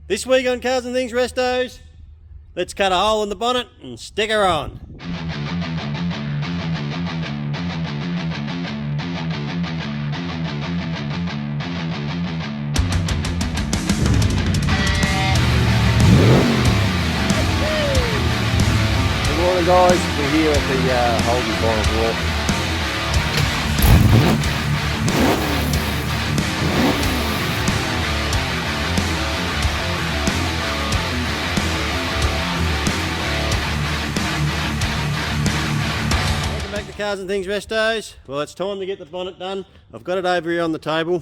This week on Cars and Things Restos, let's cut a hole in the bonnet and stick her on. Good morning guys, we're here at the Holden Bonnet Wharf. Back to Cars and Things Restos. Well, it's time to get the bonnet done. I've got it over here on the table.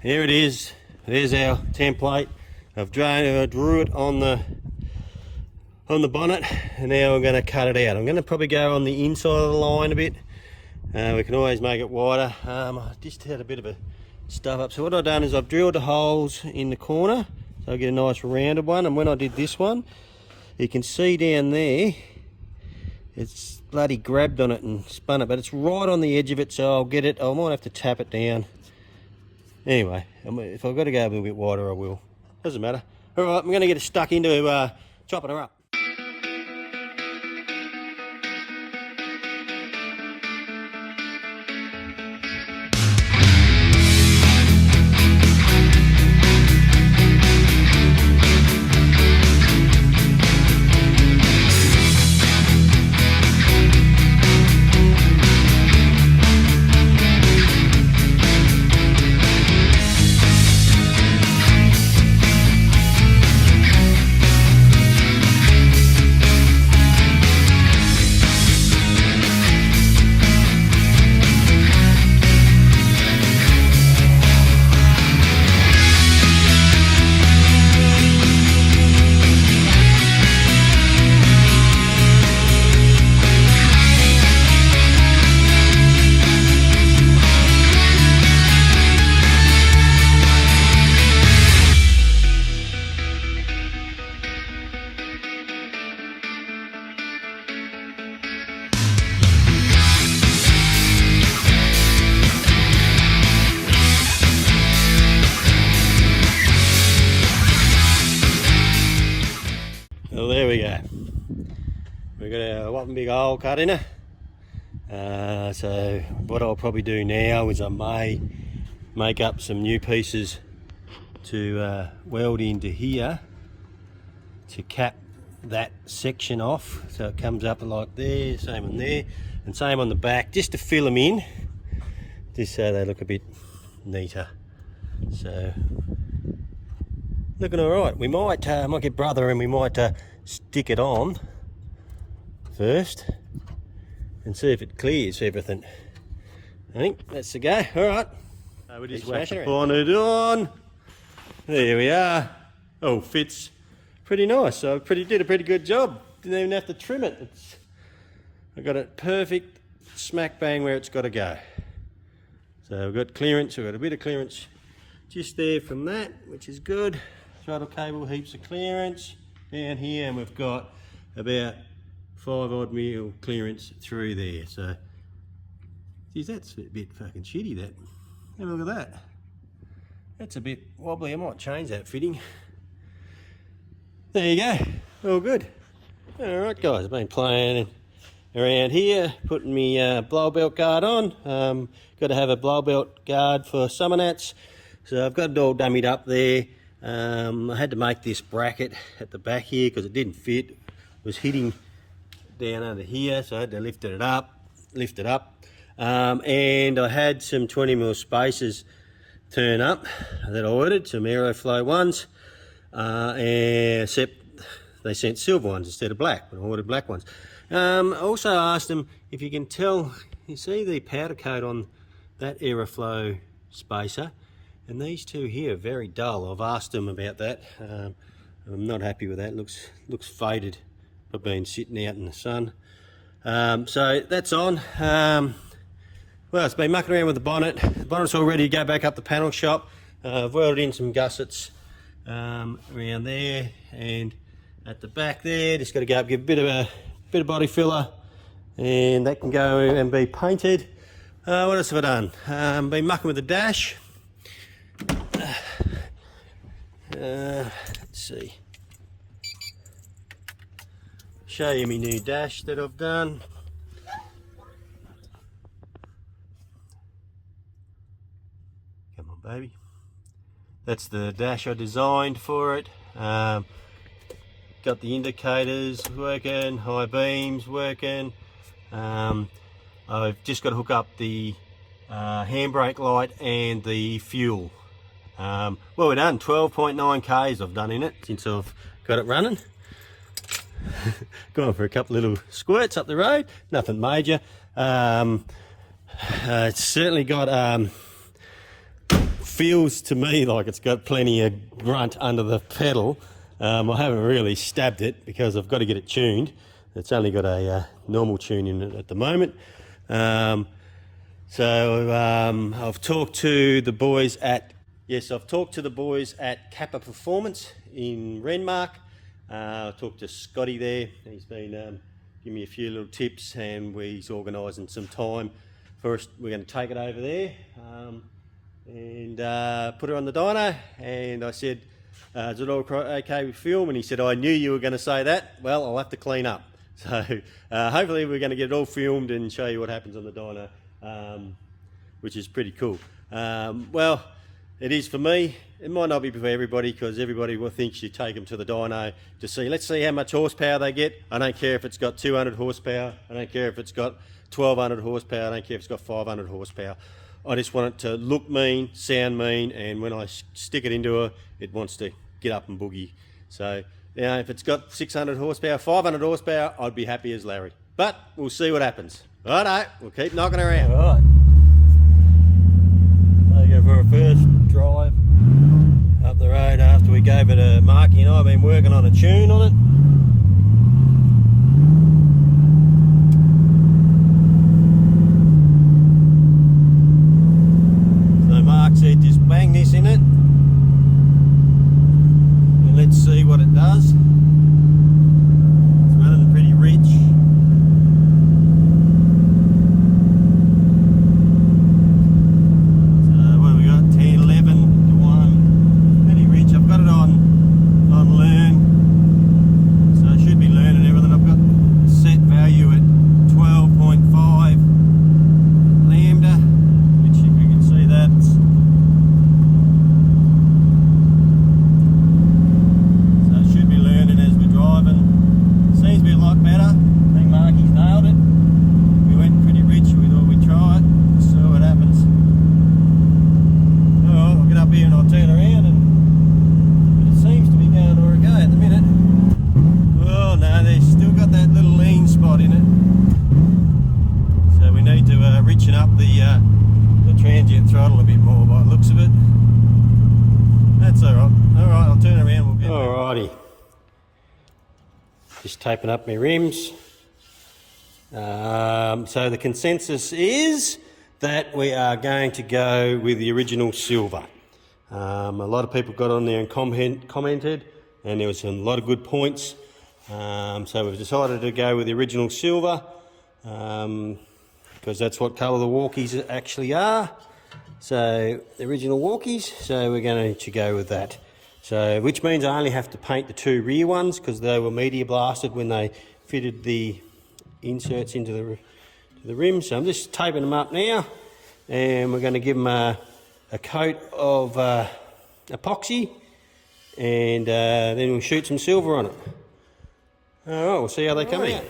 Here it is. There's our template. I drew it on the bonnet, and now I'm going to cut it out. I'm going to probably go on the inside of the line a bit. We can always make it wider. I just had a bit of a stuff up. So what I've done is I've drilled the holes in the corner, so I get a nice rounded one. And when I did this one, you can see down there, it's bloody grabbed on it and spun it, but it's right on the edge of it, so I'll get it. I might have to tap it down. Anyway, if I've got to go a little bit wider, I will. Doesn't matter. All right, I'm going to get it stuck into chopping her up. Well, there we go. We've got our whopping big hole cut in her. So what I'll probably do now is I may make up some new pieces to weld into here to cap that section off, so it comes up like there, same on there, and same on the back, just to fill them in, just so they look a bit neater. So looking all right. We might get brother and we might stick it on first and see if it clears everything. I think that's the go. All right. We just whack the bonnet on. There we are. Oh, fits pretty nice. So did a pretty good job. Didn't even have to trim it. I got it perfect, smack bang where it's got to go. So we've got clearance. We've got a bit of clearance just there from that, which is good. Throttle cable, heaps of clearance down here, and we've got about 5 odd mil clearance through there. So, geez, that's a bit fucking shitty, that. Have a look at that. That's a bit wobbly. I might change that fitting. There you go. All good. All right, guys. I've been playing around here, putting me blow belt guard on. Got to have a blow belt guard for Summernats, so I've got it all dummied up there. I had to make this bracket at the back here because it didn't fit. It was hitting down under here, so I had to lift it up. And I had some 20mm spacers turn up that I ordered, some Aeroflow ones, except they sent silver ones instead of black, but I ordered black ones. I also asked them if you can tell, you see the powder coat on that Aeroflow spacer, and these two here are very dull. I've asked them about that. I'm not happy with that. Looks faded. I've been sitting out in the sun. So that's on. Well, it's been mucking around with the bonnet. The bonnet's all ready to go back up the panel shop. I've welded in some gussets around there and at the back there. Just got to go up, give a bit of body filler, and that can go and be painted. What else have I done? Been mucking with the dash. Let's see. Show you my new dash that I've done. Come on, baby. That's the dash I designed for it. Got the indicators working, high beams working. I've just got to hook up the handbrake light and the fuel. Well, we're done. 12.9 Ks I've done in it since I've got it running. Gone for a couple little squirts up the road, nothing major. It's certainly got feels to me like it's got plenty of grunt under the pedal. I haven't really stabbed it because I've got to get it tuned. It's only got a normal tune in it at the moment. I've talked to the boys at Kappa Performance in Renmark. I talked to Scotty there. He's been giving me a few little tips, and he's organising some time for us. We're going to take it over there and put it on the dyno. And I said, is it all okay with film? And he said, I knew you were going to say that. Well, I'll have to clean up. So hopefully we're going to get it all filmed and show you what happens on the dyno, which is pretty cool. Well, it is for me. It might not be for everybody, because everybody will think you take them to the dyno to see. Let's see how much horsepower they get. I don't care if it's got 200 horsepower. I don't care if it's got 1200 horsepower. I don't care if it's got 500 horsepower. I just want it to look mean, sound mean, and when I stick it into her, it wants to get up and boogie. So, you know, if it's got 600 horsepower, 500 horsepower, I'd be happy as Larry. But we'll see what happens. Righto, we'll keep knocking around. All right. I'll go for a first drive up the road after we gave it a Marky and I have been working on a tune on it. So Mark said just bang this in it and let's see what it does. It's running pretty rich. Transient throttle a bit more by the looks of it. That's alright. Alright, I'll turn around. We'll get alrighty. Just taping up my rims. So the consensus is that we are going to go with the original silver. A lot of people got on there and commented, and there was a lot of good points. So we've decided to go with the original silver. Because that's what colour the walkies actually are. So the original walkies, so we're going to go with that. So which means I only have to paint the two rear ones because they were media blasted when they fitted the inserts into the rim. So I'm just taping them up now, and we're going to give them a coat of epoxy, and then we'll shoot some silver on it. Alright, we'll see how they come out.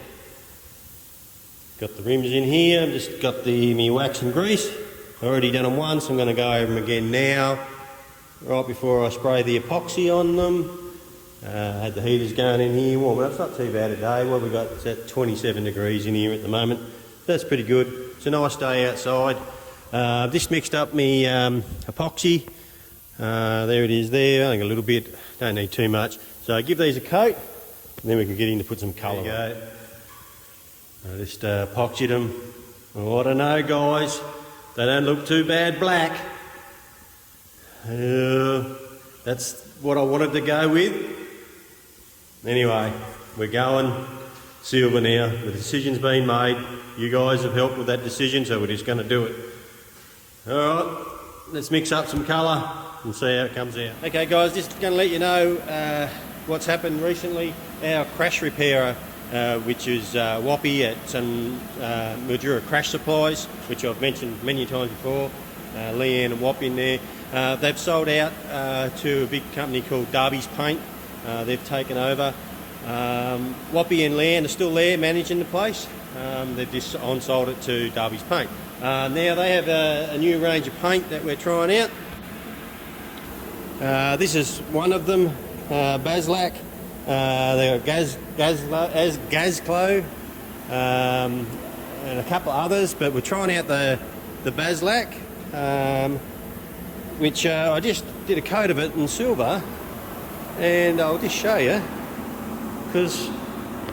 Got the rims in here, I've just got me wax and grease. I've already done them once, I'm going to go over them again now, right before I spray the epoxy on them. Had the heaters going in here, warming up. It's not too bad a day. What we got, it's at 27 degrees in here at the moment. That's pretty good. It's a nice day outside. I've just mixed up my epoxy. There it is there, I think a little bit, don't need too much. So I give these a coat, and then we can get in to put some colour on. There you go. I just epoxied them. Oh, I don't know, guys. They don't look too bad black. That's what I wanted to go with. Anyway, we're going silver now. The decision's been made. You guys have helped with that decision, so we're just going to do it. Alright, let's mix up some colour and see how it comes out. Okay guys, just going to let you know what's happened recently. Our crash repairer, which is Whoppy at some Mildura Crash Supplies, which I've mentioned many times before, Leanne and Whoppy in there, they've sold out to a big company called Darby's Paint. They've taken over. Whoppy and Leanne are still there managing the place. They've just on-sold it to Darby's Paint. Now they have a new range of paint that we're trying out. This is one of them, Baslac. They've got Gazclo, and a couple of others, but we're trying out the Baslac, which I just did a coat of it in silver, and I'll just show you, because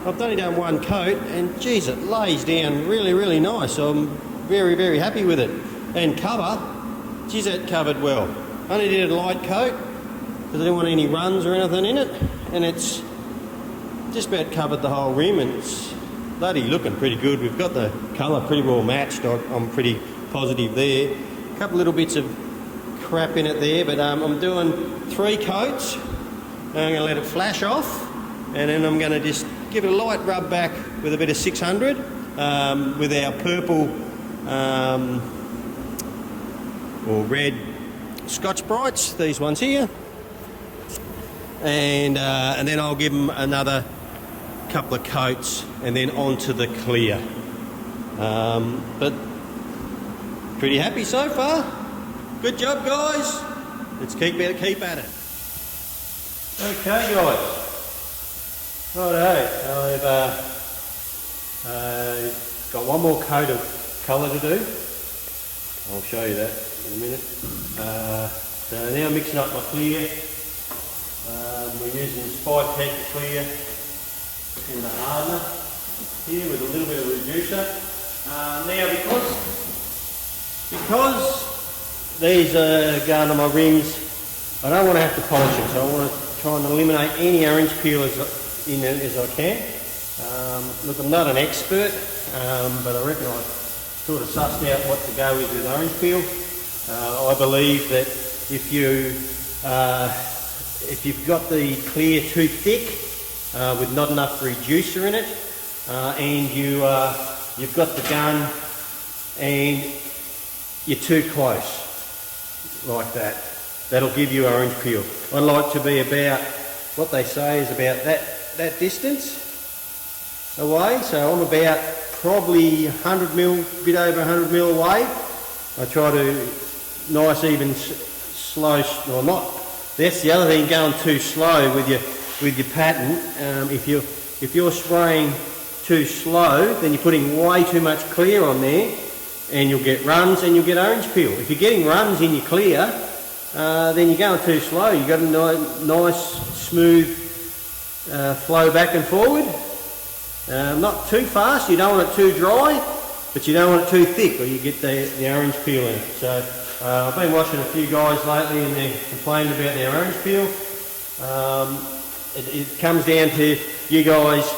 I've only done one coat, and geez, it lays down really nice. So I'm very happy with it. And cover, geez, that covered well. Only did a light coat because I didn't want any runs or anything in it, and it's just about covered the whole rim, and it's bloody looking pretty good. We've got the colour pretty well matched. I'm pretty positive there. A couple little bits of crap in it there, but I'm doing 3 coats. I'm going to let it flash off, and then I'm going to just give it a light rub back with a bit of 600 with our purple or red Scotch Brights, these ones here, and then I'll give them another couple of coats and then onto the clear. But pretty happy so far. Good job guys. Let's keep at it. Okay guys. Righto, I've got one more coat of colour to do. I'll show you that in a minute. So now I'm mixing up my clear. We're using Spy-Tech clear in the hardener here with a little bit of reducer. Now because these are going on my rims, I don't want to have to polish them, so I want to try and eliminate any orange peel in it as I can. Look, I'm not an expert, but I reckon I've sort of sussed out what to go with orange peel. I believe that if you've got the clear too thick with not enough reducer in it, and you've got the gun and you're too close like that, that'll give you orange peel. I like to be about, what they say is about that distance away, so I'm about probably 100 mil, bit over 100 mil away. I try to nice even slow, or not. That's the other thing, going too slow with your pattern. If you're spraying too slow, then you're putting way too much clear on there, and you'll get runs and you'll get orange peel. If you're getting runs in your clear, then you're going too slow. You've got a nice smooth flow back and forward. Not too fast, you don't want it too dry, but you don't want it too thick or you get the orange peel in it. So I've been watching a few guys lately and they're complaining about their orange peel. It comes down to you guys,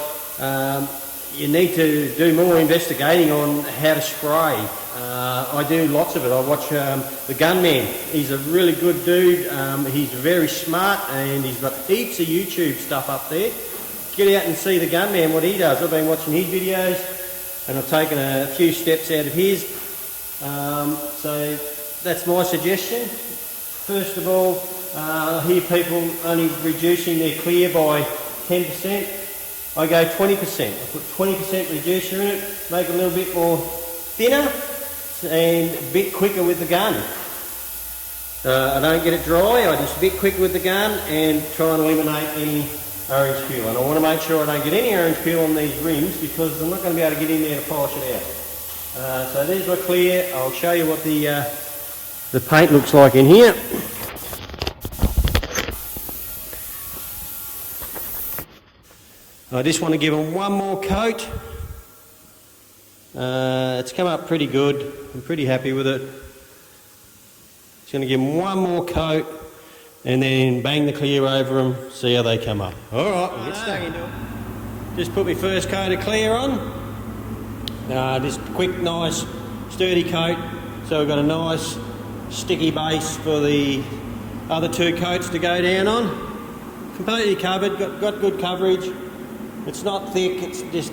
you need to do more investigating on how to spray. I do lots of it. I watch the Gunman. He's a really good dude. He's very smart and he's got heaps of YouTube stuff up there. Get out and see the Gunman, what he does. I've been watching his videos and I've taken a few steps out of his. So that's my suggestion. First of all, I hear people only reducing their clear by 10%. I go 20%. I put 20% reducer in it, make it a little bit more thinner and a bit quicker with the gun. I don't get it dry, I just a bit quicker with the gun and try and eliminate any orange peel. And I want to make sure I don't get any orange peel on these rims because I'm not going to be able to get in there to polish it out. So there's my clear. I'll show you what the paint looks like in here. I just want to give them one more coat. It's come up pretty good. I'm pretty happy with it. Just going to give them one more coat and then bang the clear over them, see how they come up. Alright, we'll get stuck into it. Just put my first coat of clear on. Just quick, nice, sturdy coat. So we've got a nice sticky base for the other 2 coats to go down on. Completely covered, got good coverage. It's not thick, it's just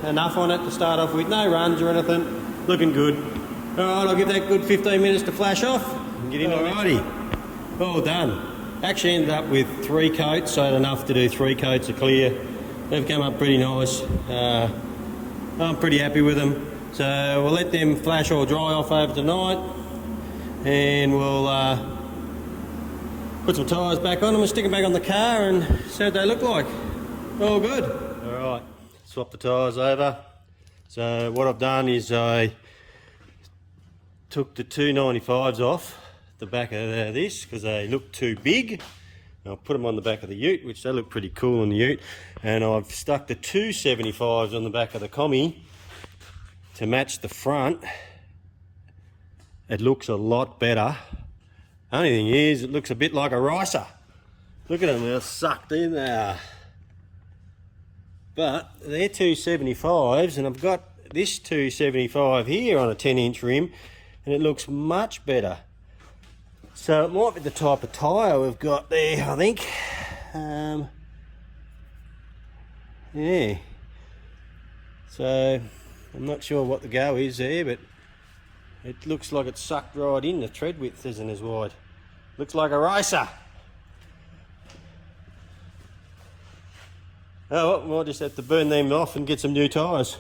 enough on it to start off with. No runs or anything. Looking good. Alright, I'll give that good 15 minutes to flash off and get into it. Alrighty. All done. Actually ended up with 3 coats, so enough to do 3 coats of clear. They've come up pretty nice. I'm pretty happy with them. So we'll let them flash or dry off over tonight, and we'll put some tyres back on them and stick them back on the car and see what they look like. All good. Alright, swap the tyres over. So what I've done is I took the 295s off the back of this because they look too big. I'll put them on the back of the ute, which they look pretty cool on the ute, and I've stuck the 275s on the back of the commie to match the front. It looks a lot better. Only thing is, it looks a bit like a ricer. Look at them, they're sucked in there. But they're 275s, and I've got this 275 here on a 10-inch rim, and it looks much better. So it might be the type of tyre we've got there, I think. Yeah. So I'm not sure what the go is there, but it looks like it's sucked right in. The tread width isn't as wide. Looks like a racer. Oh, well, we'll just have to burn them off and get some new tyres.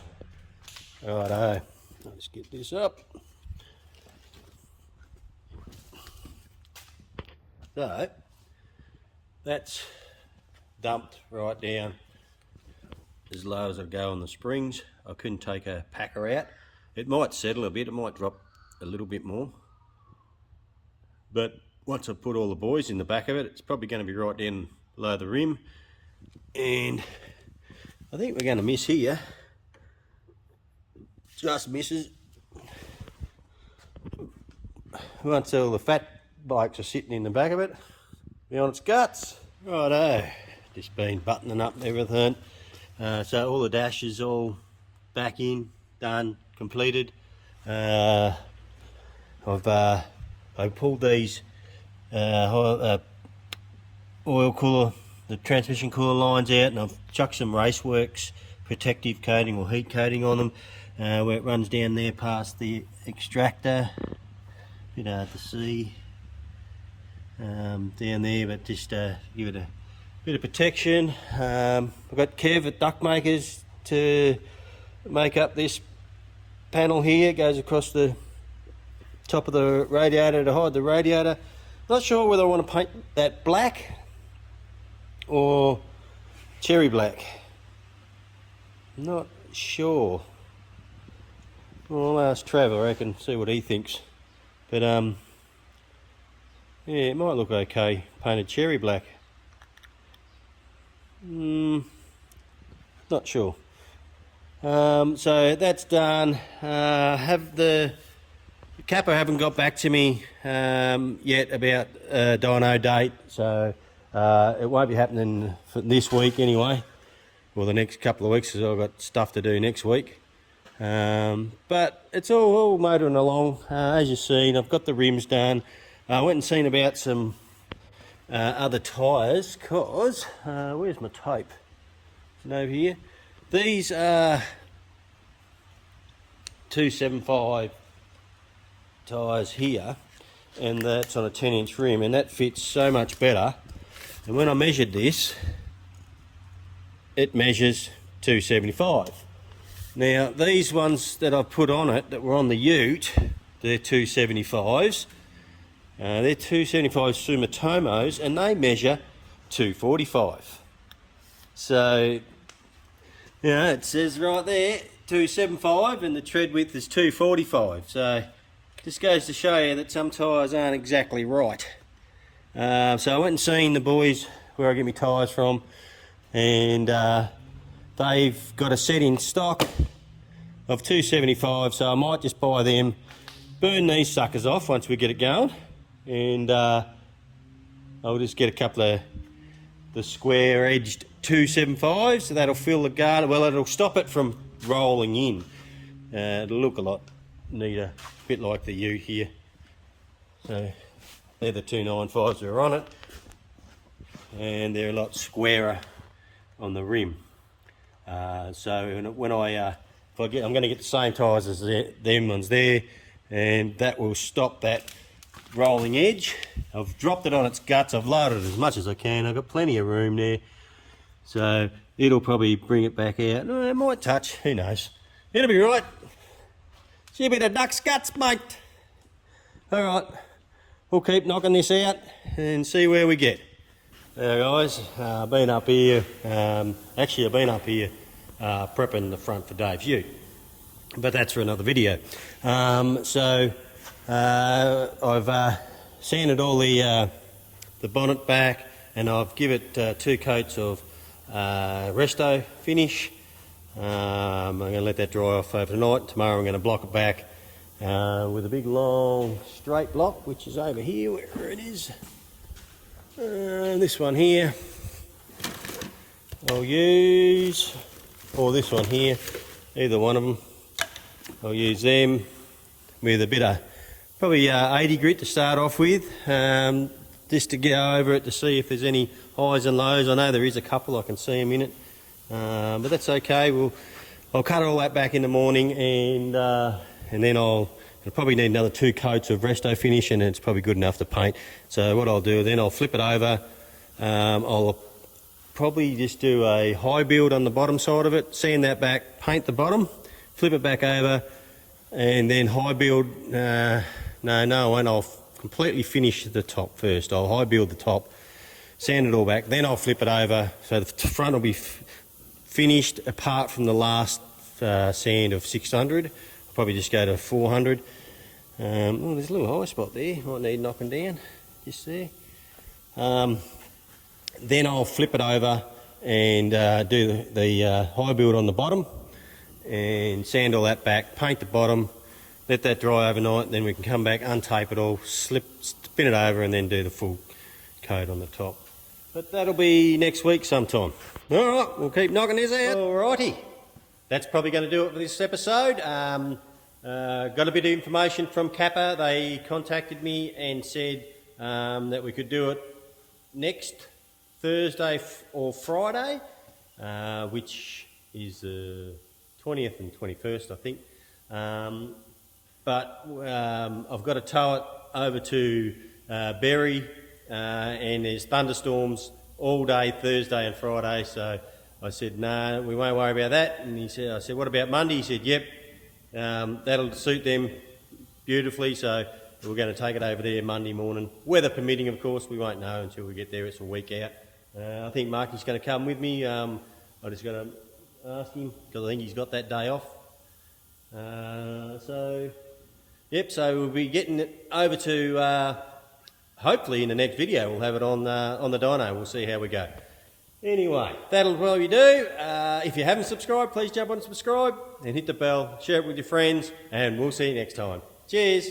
Righto, let's get this up. So, that's dumped right down as low as I go on the springs. I couldn't take a packer out. It might settle a bit, it might drop a little bit more. But once I put all the buoys in the back of it, it's probably going to be right down below the rim. And I think we're going to miss here. Just misses. Once all the fat bikes are sitting in the back of it, be on its guts. Righto, just been buttoning up everything. So all the dash is all back in, done, completed. I pulled these oil cooler, the transmission cooler lines out, and I've chucked some Raceworks protective coating or heat coating on them, where it runs down there past the extractor. Bit hard to see down there, but just give it a bit of protection. I've got Kev at Duct Makers to make up this panel here. It goes across the top of the radiator to hide the radiator. Not sure whether I want to paint that black or cherry black. Not sure. Well, I'll ask Trav, I reckon, see what he thinks. But yeah, it might look okay painted cherry black. Not sure. So that's done. Have the Kappa haven't got back to me yet about dyno date, so it won't be happening for this week anyway, or the next couple of weeks, because I've got stuff to do next week. But it's all motoring along. As you've seen, I've got the rims done. I went and seen about some other tyres, cause where's my tape? It's over here. These are 275 tyres here, and that's on a 10-inch rim, and that fits so much better. And when I measured this, it measures 275. Now these ones that I've put on it that were on the ute, they're 275s. They're 275 Summernats, and they measure 245. So, you know, it says right there 275, and the tread width is 245. So just goes to show you that some tyres aren't exactly right. So I went and seen the boys where I get my tyres from, and they've got a set in stock of 275, so I might just buy them, burn these suckers off once we get it going, and I'll just get a couple of the square edged 275s, so that'll fill the guard. Well, it'll stop it from rolling in. It'll look a lot neater, a bit like the ute here. So They're the 295s that are on it, and they're a lot squarer on the rim. So when I'm going to get the same tyres as them ones there, and that will stop that rolling edge. I've dropped it on its guts. I've loaded it as much as I can. I've got plenty of room there, so it'll probably bring it back out. No, it might touch. Who knows? It'll be right. See a bit of duck's guts, mate. All right, we'll keep knocking this out and see where we get. Now guys, I've been up here, actually I've been up here prepping the front for Dave's ute, but that's for another video. So I've sanded all the bonnet back, and I've given it 2 coats of resto finish. I'm going to let that dry off overnight. Tomorrow I'm going to block it back with a big long straight block, which is over here, wherever it is. This one here I'll use, or this one here, either one of them. I'll use them with a bit of probably 80 grit to start off with, just to get over it to see if there's any highs and lows. I know there is a couple, I can see them in it, but that's okay. I'll cut all that back in the morning, and then I'll probably need another 2 coats of resto finish, and it's probably good enough to paint. So what I'll do then, I'll flip it over. I'll probably just do a high build on the bottom side of it, sand that back, paint the bottom, flip it back over, and then high build. No, I won't. I'll completely finish the top first. I'll high build the top, sand it all back, then I'll flip it over, so the front will be finished apart from the last sand of 600. I'll probably just go to 400. Oh, there's a little high spot there, might need knocking down, just there. Then I'll flip it over and do the high build on the bottom, and sand all that back, paint the bottom, let that dry overnight, then we can come back, untape it all, spin it over, and then do the full coat on the top. But that'll be next week sometime. Alright, we'll keep knocking this out. Alrighty, that's probably going to do it for this episode. Got a bit of information from Kappa. They contacted me and said that we could do it next Thursday or Friday, which is the 20th and 21st, I think. But I've got to tow it over to Berry, and there's thunderstorms all day Thursday and Friday, so I said, no, we won't worry about that. And I said, what about Monday? He said, yep, that'll suit them beautifully, so we're going to take it over there Monday morning. Weather permitting, of course. We won't know until we get there. It's a week out. I think Marky's going to come with me. I just got to ask him, because I think he's got that day off. So we'll be getting it over to, hopefully in the next video, we'll have it on the dyno. We'll see how we go. Anyway, that'll probably do. If you haven't subscribed, please jump on and subscribe and hit the bell, share it with your friends, and we'll see you next time. Cheers.